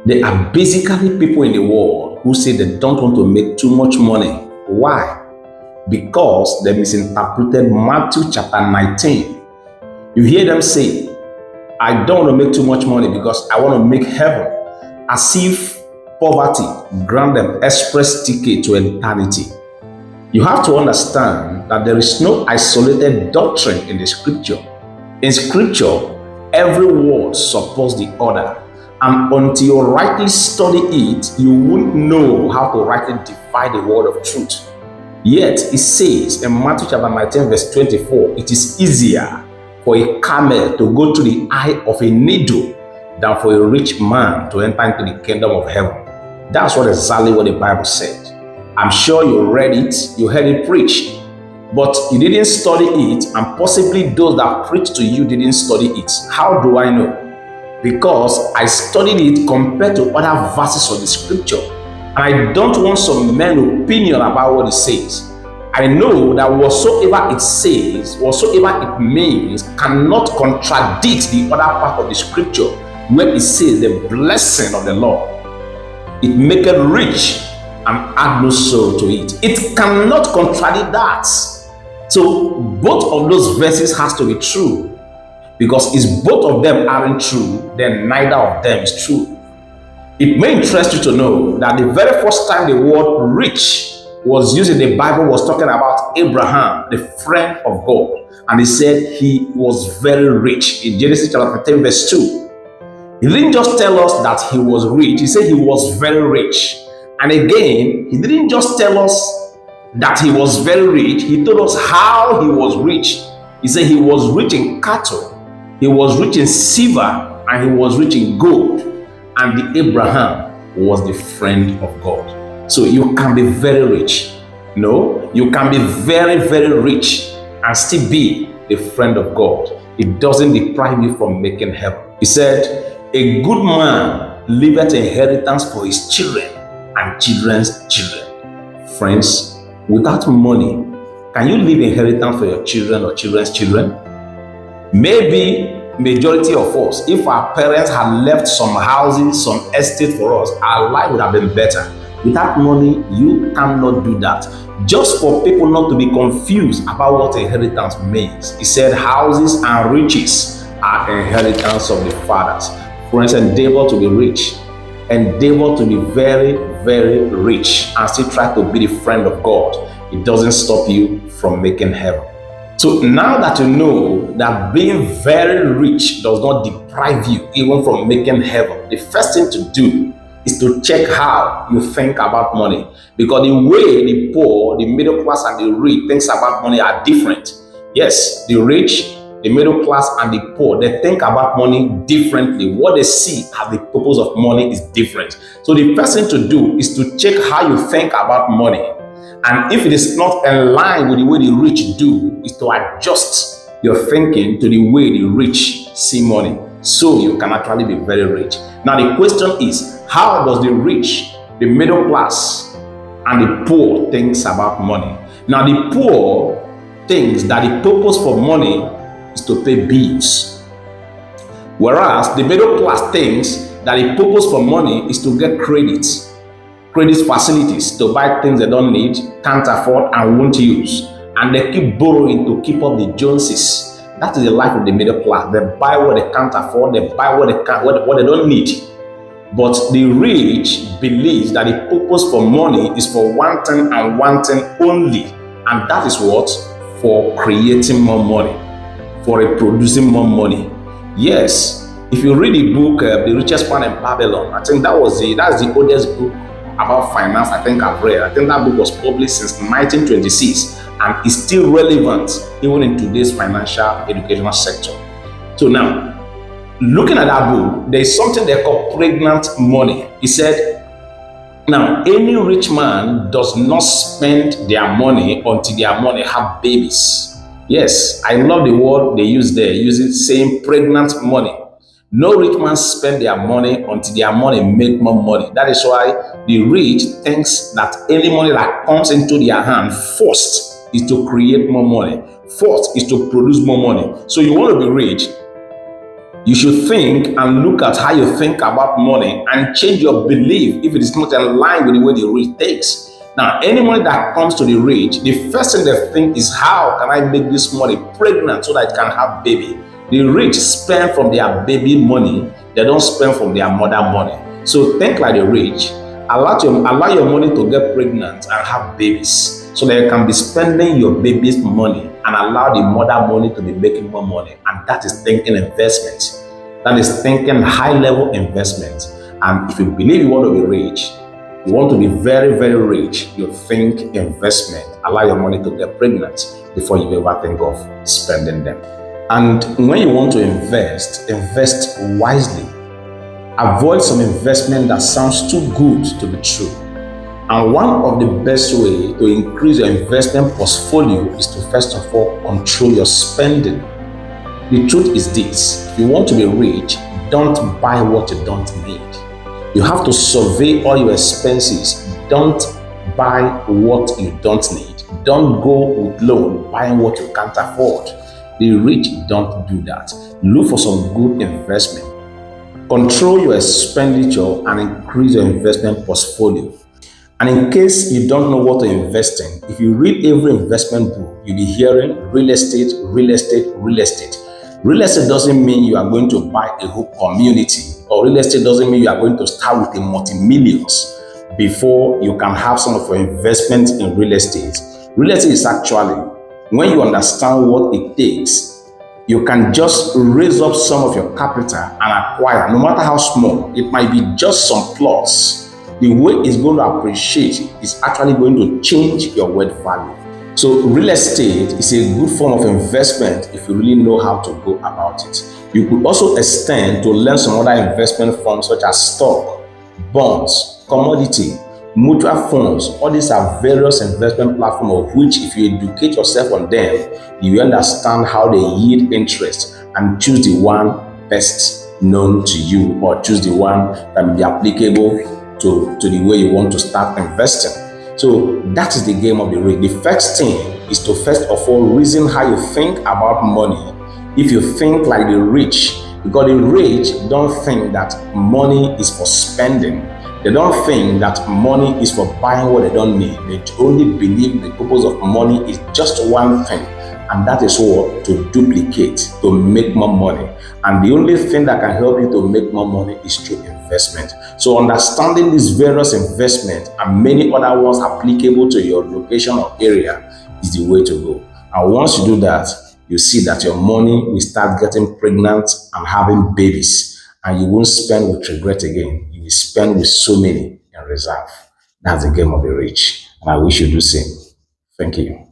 There are basically people in the world who say they don't want to make too much money. Why? Because they misinterpreted Matthew chapter 19. You hear them say, I don't want to make too much money because I want to make heaven. As if poverty grant them express ticket to eternity. You have to understand that there is no isolated doctrine in the scripture. In scripture, every word supports the other. And until you rightly study it, you won't know how to rightly divide the word of truth. Yet, it says in Matthew chapter 19, verse 24, it is easier for a camel to go through the eye of a needle than for a rich man to enter into the kingdom of heaven. That's exactly what the Bible said. I'm sure you read it, you heard it preached, but you didn't study it, and possibly those that preached to you didn't study it. How do I know? Because I studied it compared to other verses of the scripture. And I don't want some men's opinion about what it says. I know that whatsoever it says, whatsoever it means, cannot contradict the other part of the scripture where it says the blessing of the Lord. It maketh rich and add no sorrow to it. It cannot contradict that. So both of those verses has to be true. Because if both of them aren't true, then neither of them is true. It may interest you to know that the very first time the word rich was used in the Bible was talking about Abraham, the friend of God. And he said he was very rich in Genesis chapter 10 verse 2. He didn't just tell us that he was rich, he said he was very rich. And again, he didn't just tell us that he was very rich, he told us how he was rich. He said he was rich in cattle, he was rich in silver, and he was rich in gold. And the Abraham was the friend of God. So you can be very rich. No, you can be very, very rich and still be the friend of God. It doesn't deprive you from making heaven. He said, a good man leaveth inheritance for his children and children's children. Friends, without money, can you leave inheritance for your children or children's children? Maybe majority of us, if our parents had left some houses, some estate for us, our life would have been better. Without money, you cannot do that. Just for people not to be confused about what inheritance means. He said houses and riches are inheritance of the fathers. Friends, endeavor to be rich. Endeavor to be very, very rich and still try to be the friend of God. It doesn't stop you from making heaven. So now that you know that being very rich does not deprive you even from making heaven, the first thing to do is to check how you think about money. Because the way the poor, the middle class, and the rich thinks about money are different. Yes, the rich, the middle class, and the poor, they think about money differently. What they see as the purpose of money is different. So the first thing to do is to check how you think about money. And if it is not in line with the way the rich do, is to adjust your thinking to the way the rich see money, so you can actually be very rich. Now the question is, how does the rich, the middle class, and the poor thinks about money? Now the poor thinks that the purpose for money is to pay bills, whereas the middle class thinks that the purpose for money is to get credit facilities to buy things they don't need, can't afford, and won't use. And they keep borrowing to keep up the Joneses. That is the life of the middle class. They buy what they can't afford, they buy what they don't need. But the rich believes that the purpose for money is for one thing and one thing only. And that is what? For creating more money, for producing more money. Yes, if you read the book, The Richest Man in Babylon, I think that's the oldest book about finance I think I've read. I think that book was published since 1926 and is still relevant even in today's financial educational sector. So now, looking at that book, there is something they call pregnant money. He said, now, any rich man does not spend their money until their money have babies. Yes, I love the word they use there, saying pregnant money. No rich man spend their money until their money make more money. That is why the rich thinks that any money that comes into their hand first is to create more money. First is to produce more money. So you want to be rich, You should think and look at how you think about money and change your belief if it is not in line with the way the rich takes. Now, any money that comes to the rich, the first thing they think is, how can I make this money pregnant so that it can have baby? The rich spend from their baby money, they don't spend from their mother money. So think like the rich. Allow your money to get pregnant and have babies so that you can be spending your baby's money and allow the mother money to be making more money. And that is thinking investment. That is thinking high level investment. And if you believe you want to be rich, you want to be very, very rich, you think investment. Allow your money to get pregnant before you ever think of spending them. And when you want to invest, invest wisely. Avoid some investment that sounds too good to be true. And one of the best way to increase your investment portfolio is to first of all control your spending. The truth is this: if you want to be rich, don't buy what you don't need. You have to survey all your expenses. Don't buy what you don't need. Don't go with loan buying what you can't afford. The rich don't do that. Look for some good investment. Control your expenditure and increase your investment portfolio. And in case you don't know what to invest in, if you read every investment book, you'll be hearing real estate, real estate, real estate. Real estate doesn't mean you are going to buy a whole community, or real estate doesn't mean you are going to start with a multi-millions before you can have some of your investments in real estate. Real estate is actually, when you understand what it takes, you can just raise up some of your capital and acquire, no matter how small. It might be just some plots. The way it's going to appreciate is actually going to change your wealth value. So real estate is a good form of investment if you really know how to go about it. You could also extend to learn some other investment forms such as stock, bonds, commodity, mutual funds. All these are various investment platforms of which, if you educate yourself on them, you understand how they yield interest and choose the one best known to you, or choose the one that may be applicable to the way you want to start investing. So that is the game of the rich. The first thing is to first of all reason how you think about money. If you think like the rich, because the rich don't think that money is for spending. They don't think that money is for buying what they don't need. They only believe the purpose of money is just one thing, and that is what? To duplicate, to make more money. And the only thing that can help you to make more money is through investment. So understanding these various investments and many other ones applicable to your location or area is the way to go. And once you do that, you see that your money will start getting pregnant and having babies, and you won't spend with regret again. You will spend with so many in reserve. That's the game of the rich. And I wish you do the same. Thank you.